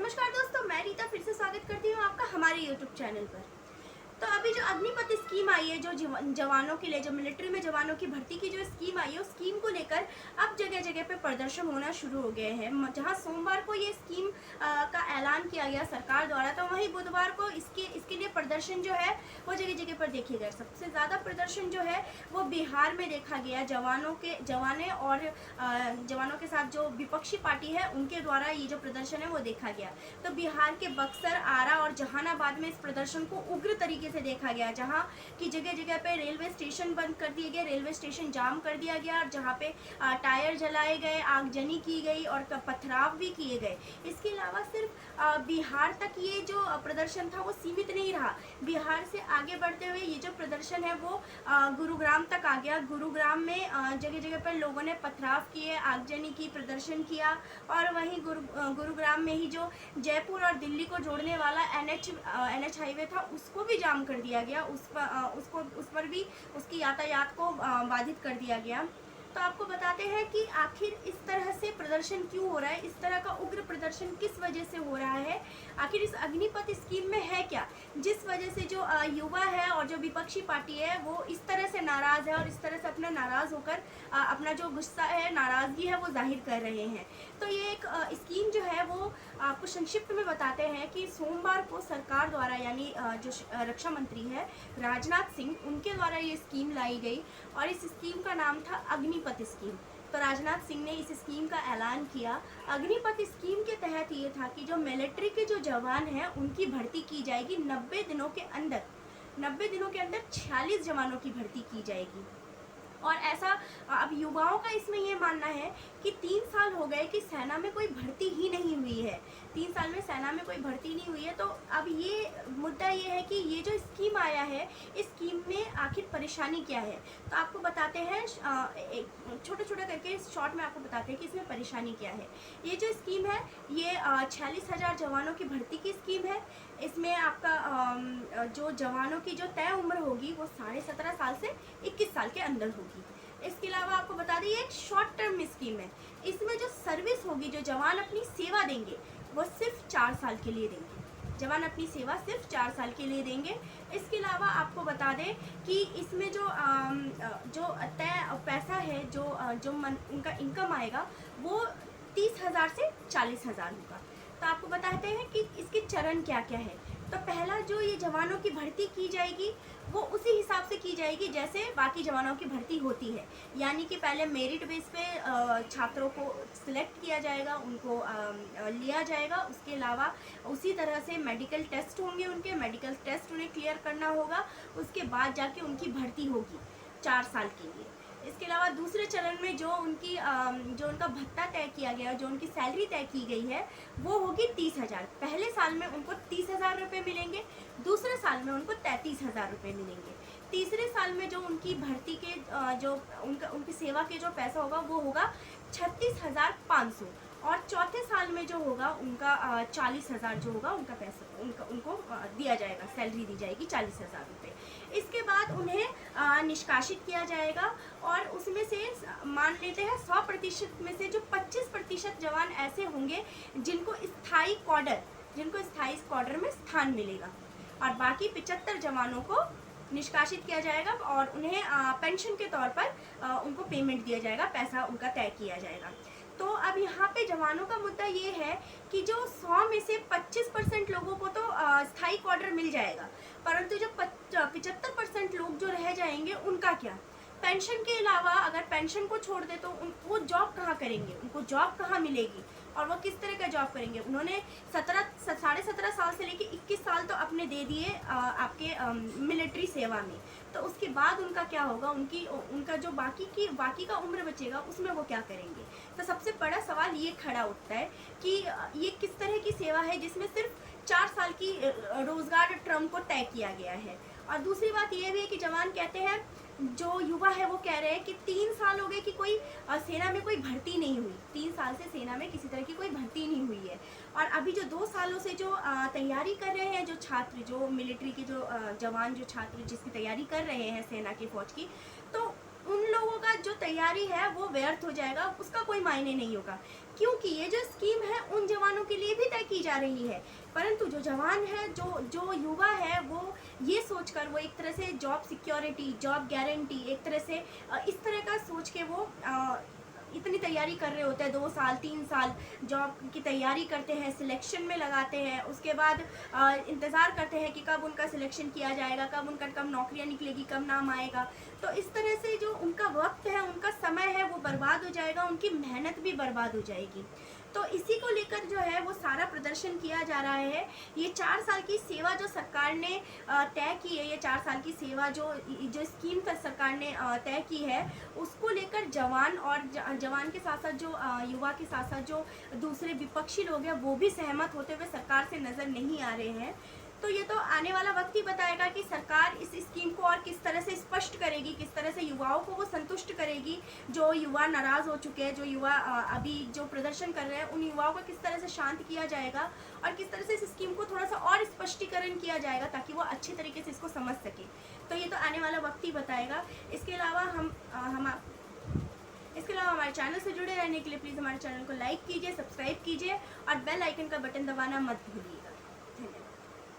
नमस्कार दोस्तों, मैं रीता फिर से स्वागत करती हूँ आपका हमारे YouTube चैनल पर। तो अभी जो अग्निपथ स्कीम आई है, जो जवानों के लिए, जो मिलिट्री में जवानों की भर्ती की जो स्कीम आई है, उस स्कीम को लेकर अब जगह जगह पे प्रदर्शन होना शुरू हो गए हैं। जहां सोमवार को ये स्कीम का ऐलान किया गया सरकार द्वारा, तो वहीं बुधवार को इसके लिए प्रदर्शन जो है वो जगह जगह पर देखे गए। सबसे ज़्यादा प्रदर्शन जो है वो बिहार में देखा गया। जवानों के साथ जो विपक्षी पार्टी है उनके द्वारा ये जो प्रदर्शन है वो देखा गया। तो बिहार के बक्सर, आरा और जहानाबाद में इस प्रदर्शन को उग्र तरीके से देखा गया, जहां की जगह जगह पे रेलवे स्टेशन बंद कर दिए गए, रेलवे स्टेशन जाम कर दिया गया, और जहां पे टायर जलाए गए, आगजनी की गई और पथराव भी किए गए। इसके अलावा सिर्फ बिहार तक ये जो प्रदर्शन था वो सीमित नहीं रहा। बिहार से आगे बढ़ते हुए ये जो प्रदर्शन है वो गुरुग्राम तक आ गया। गुरुग्राम में जगह जगह पर लोगों ने पथराव किए, आगजनी की, प्रदर्शन किया। और वहीं गुरुग्राम में ही जो जयपुर और दिल्ली को जोड़ने वाला एनएच हाईवे था उसको भी जाम कर दिया गया। उस पर भी उसकी यातायात को बाधित कर दिया गया। तो आपको बताते हैं कि आखिर इस तरह से प्रदर्शन क्यों हो रहा है, इस तरह का उग्र प्रदर्शन किस वजह से हो रहा है, आखिर इस अग्निपथ स्कीम में है क्या, जिस वजह से जो युवा है और जो विपक्षी पार्टी है वो इस तरह से नाराज़ है और इस तरह से अपना नाराज़ होकर अपना जो गुस्सा है, नाराज़गी है वो जाहिर कर रहे हैं। तो ये एक स्कीम जो है वो आपको संक्षिप्त में बताते हैं कि सोमवार को सरकार द्वारा, यानी जो रक्षा मंत्री है राजनाथ सिंह, उनके द्वारा ये स्कीम लाई गई और इस स्कीम का नाम था अग्निपथ स्कीम। तो राजनाथ सिंह ने इस स्कीम का ऐलान किया। अग्निपथ स्कीम के तहत ये था कि जो मिलिट्री के जो जवान हैं उनकी भर्ती की जाएगी 90 दिनों के अंदर। 90 दिनों के अंदर 46 जवानों की भर्ती की जाएगी। और ऐसा अब युवाओं का इसमें ये मानना है कि 3 साल हो गए कि सेना में कोई भर्ती ही नहीं हुई है। 3 साल में सेना में कोई भर्ती नहीं हुई है। तो अब ये मुद्दा ये है कि ये जो स्कीम आया है, इस स्कीम में आखिर परेशानी क्या है। तो आपको बताते हैं, छोटा छोटा करके शॉर्ट में आपको बताते हैं कि इसमें परेशानी क्या है। ये जो स्कीम है ये 46,000 जवानों की भर्ती की स्कीम है। इसमें आपका जो जवानों की जो तय उम्र होगी वो 17.5 साल से 21 साल के अंदर होगी। इसके अलावा आपको बता दें ये एक शॉर्ट टर्म स्कीम है। इसमें जो सर्विस होगी, जो जवान अपनी सेवा देंगे वो सिर्फ 4 साल के लिए देंगे। जवान अपनी सेवा सिर्फ 4 साल के लिए देंगे। इसके अलावा आपको बता दें कि इसमें जो तय पैसा है, उनका इनकम आएगा वो 30,000 से 40,000 होगा। तो आपको बताते हैं कि इसके चरण क्या क्या है। तो पहला, जो ये जवानों की भर्ती की जाएगी वो उसी हिसाब से की जाएगी जैसे बाकी जवानों की भर्ती होती है। यानी कि पहले मेरिट बेस पे छात्रों को सिलेक्ट किया जाएगा, उनको लिया जाएगा। उसके अलावा उसी तरह से मेडिकल टेस्ट होंगे, उनके मेडिकल टेस्ट उन्हें क्लियर करना होगा। उसके बाद जाके उनकी भर्ती होगी 4 साल के लिए। इसके अलावा दूसरे चरण में जो उनका भत्ता तय किया गया, जो उनकी सैलरी तय की गई है वो होगी 30,000। पहले साल में उनको 30,000 रुपये मिलेंगे, दूसरे साल में उनको 33,000 रुपये मिलेंगे। तीसरे साल में जो उनकी भर्ती के उनकी सेवा के जो पैसा होगा वो होगा 36,500। और चौथे साल में जो होगा उनका 40,000 जो होगा उनका पैसा उनको दिया जाएगा, सैलरी दी जाएगी 40,000 रुपये। इसके बाद उन्हें निष्कासित किया जाएगा और उसमें से मान लेते हैं 100% में से जो 25% जवान ऐसे होंगे जिनको स्थायी क्वार्टर में स्थान मिलेगा, और बाकी 75 जवानों को निष्कासित किया जाएगा और उन्हें पेंशन के तौर पर उनको पेमेंट दिया जाएगा, पैसा उनका तय किया जाएगा। तो अब यहाँ पे जवानों का मुद्दा ये है कि जो 100 में से 25% लोगों को तो स्थायी क्वार्टर मिल जाएगा, परंतु जो 75% लोग जो रह जाएंगे उनका क्या। पेंशन के अलावा अगर पेंशन को छोड़ दे तो वो जॉब कहाँ करेंगे, उनको जॉब कहाँ मिलेगी और वो किस तरह का जॉब करेंगे। उन्होंने 17.5 साल से लेके 21 साल तो अपने दे दिए आपके मिलिट्री सेवा में। तो उसके बाद उनका क्या होगा, उनका जो बाकी का उम्र बचेगा उसमें वो क्या करेंगे। तो सबसे बड़ा सवाल ये खड़ा उठता है कि ये किस तरह की सेवा है जिसमें सिर्फ 4 साल की रोजगार टर्म को तय किया गया है। और दूसरी बात ये भी है कि जवान कहते हैं, जो युवा है वो कह रहे हैं कि 3 साल हो गए कि कोई सेना में कोई भर्ती नहीं हुई। 3 साल से सेना में किसी तरह की कोई भर्ती नहीं हुई है। और अभी जो 2 सालों से जो तैयारी कर रहे हैं, जो छात्र, जो मिलिट्री के जो जवान, जो छात्र जिसकी तैयारी कर रहे हैं सेना की फौज की, तो उन लोगों का जो तैयारी है वो व्यर्थ हो जाएगा, उसका कोई मायने नहीं होगा। क्योंकि ये जो स्कीम है उन जवानों के लिए भी तय की जा रही है। परंतु जो जवान है, जो युवा है, वो ये सोचकर, वो एक तरह से जॉब सिक्योरिटी, जॉब गारंटी, एक तरह से इस तरह का सोच के वो इतनी तैयारी कर रहे होते हैं, 2 साल 3 साल जॉब की तैयारी करते हैं, सिलेक्शन में लगाते हैं, उसके बाद इंतज़ार करते हैं कि कब उनका सिलेक्शन किया जाएगा, कब नौकरियां निकलेगी, कब नाम आएगा। तो इस तरह से जो उनका वक्त है, उनका समय है, वो बर्बाद हो जाएगा, उनकी मेहनत भी बर्बाद हो जाएगी। तो इसी को लेकर जो है वो सारा प्रदर्शन किया जा रहा है। ये 4 साल की सेवा जो सरकार ने तय की है, ये 4 साल की सेवा जो स्कीम सरकार ने तय की है, उसको लेकर जवान और जवान के साथ साथ जो युवा के साथ साथ जो दूसरे विपक्षी लोग हैं, वो भी सहमत होते हुए सरकार से नज़र नहीं आ रहे हैं। तो ये तो आने वाला वक्त ही बताएगा कि सरकार इस स्कीम को और किस तरह से स्पष्ट करेगी, किस तरह से युवाओं को वो संतुष्ट करेगी। जो युवा नाराज़ हो चुके हैं, जो युवा अभी जो प्रदर्शन कर रहे हैं, उन युवाओं को किस तरह से शांत किया जाएगा और किस तरह से इस स्कीम को थोड़ा सा और स्पष्टीकरण किया जाएगा ताकि वो अच्छे तरीके से इसको समझ सके। तो ये तो आने वाला वक्त ही बताएगा। इसके अलावा हमारे चैनल से जुड़े रहने के लिए प्लीज़ हमारे चैनल को लाइक कीजिए, सब्सक्राइब कीजिए और बेल आइकन का बटन दबाना मत भूलिएगा। धन्यवाद।